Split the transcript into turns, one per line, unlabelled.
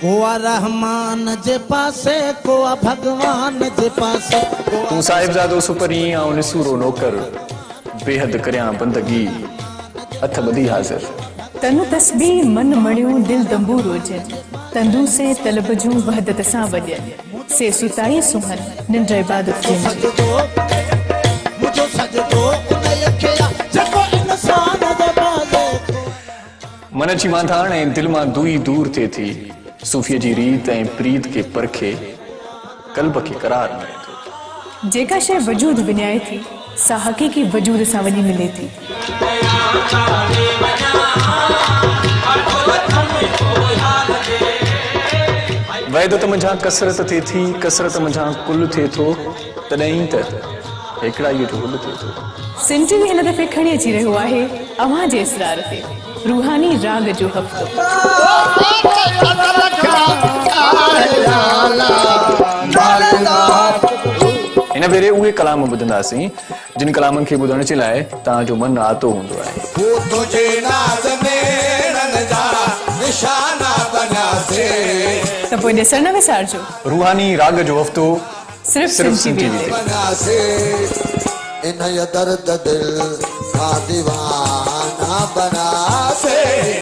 कोआ रहमान जे पासे कोआ भगवान जे पासे
तू साहिबजादो सुपरी ऐं निसूरो नौकर बेहद करियां बंदगी हथ ॿधी हाज़िर
तनु तस्बीह मन मणियो दिल दंबू रोजन तंदू से तलब जूं वहदत सां वॼन से सुताई सुहन निंड इबादत खे
सजदो मुझो सजदो उन यखया जेको इंसान जे बाज़े
मन जी मांधाण ऐं दिल मां दुई दूर थिए थी सूफ़ीअ जी रीत ऐं प्रीत खे परखे कल्ब खे करार मिले थो
जेका शइ वजूद विञाए थी सा हक़ीक़ी वजूद सां वञी मिले थी
वैदत मंझां कसरत थिए थी कसरत मंझां कुल थिए थो तॾहिं त हिकिड़ाईअ जो गुल थिए थो
सिंटी बि हिन दफ़े खणी अची रहियो आहे अव्हां जे इसरार ते रूहानी राग जो हफ़्तो
हिन भेरे उहे कलाम ॿुधंदासीं जिन कलामनि खे ॿुधण जे लाइ तव्हांजो मन आतो हूंदो आहे त पोइ ॾिसण न विसारजो रूहानी राग जो हफ़्तो सिर्फ़ सिंटी टीवी ते
इन ये दर्द दिल का दीवाना बना से